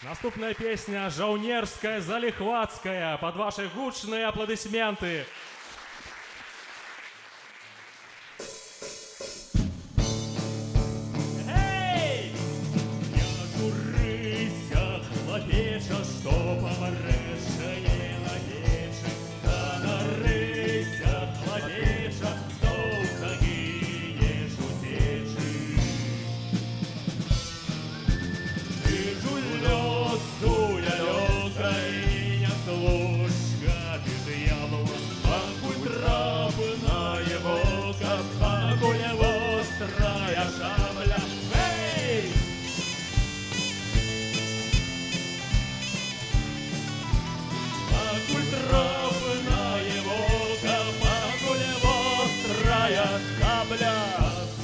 Наступная песня «Жаўнерская залихватская» под ваши гучные аплодисменты. Эй! Не журыся, хлопеча, што памарэшае ладзечы, да нарыся, хлопеча, што загінеш уцечы. Ты жулё, суля, лёка і няслушка, ты д'ябла, пакуль трапная вока, пакуль вострая шабля. Эй! Пакуль трапная вока, пакуль вострая шабля.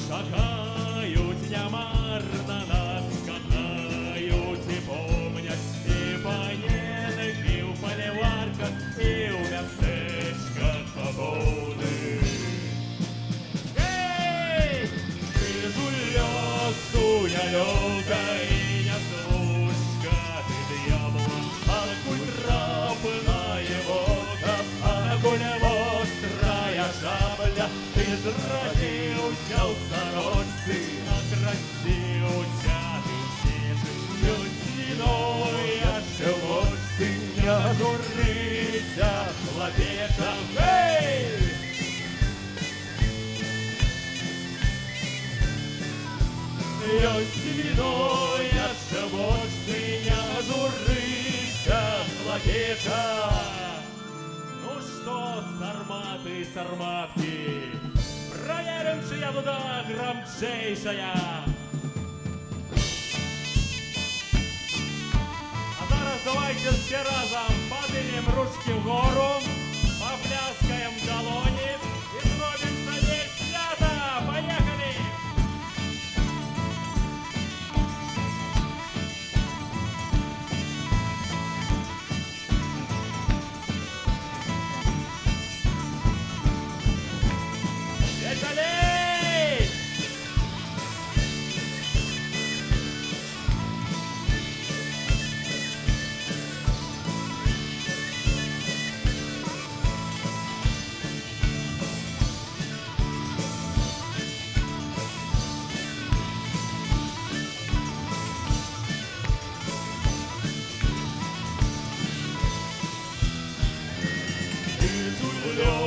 Чакаюць нямарна нас, кахаюць і помняць, і паненкі ў паляварках, і ў мястэчках пабоўных. Эй! Ты жулё, суня, лёка і няслушка, ты д'ябла, пакуль трапная вока, пакуль вострая шабля. Ты зрадзіўся ў сарочцы, накрасіўся ты ў сечы, людзіною яшчэ ў вочцы, не журыся, хлапеча. Эй! Ёсць віно яшчэ ў вочцы, не журыся, хлапеча. Ну что, сарматы и сарматки, проверим, чья дуда громчайшая. А зараз давайте все разом поднимем ручки вгору, попляскаем в долони и зробим собі свято. Поехали! Веселей! Ты жулё,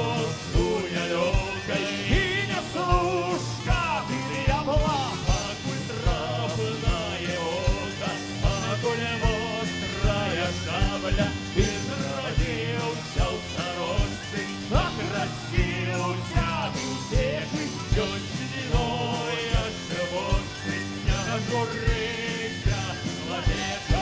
суня, лёка і няслушка, ты д'ябла, пакуль трапная вока, пакуль вострая шабля. Ты зрадзіўся ў сарочцы, накрасіўся ты ў сечы, ёсць віно яшчэ ў вочцы, не журыся, хлапеча.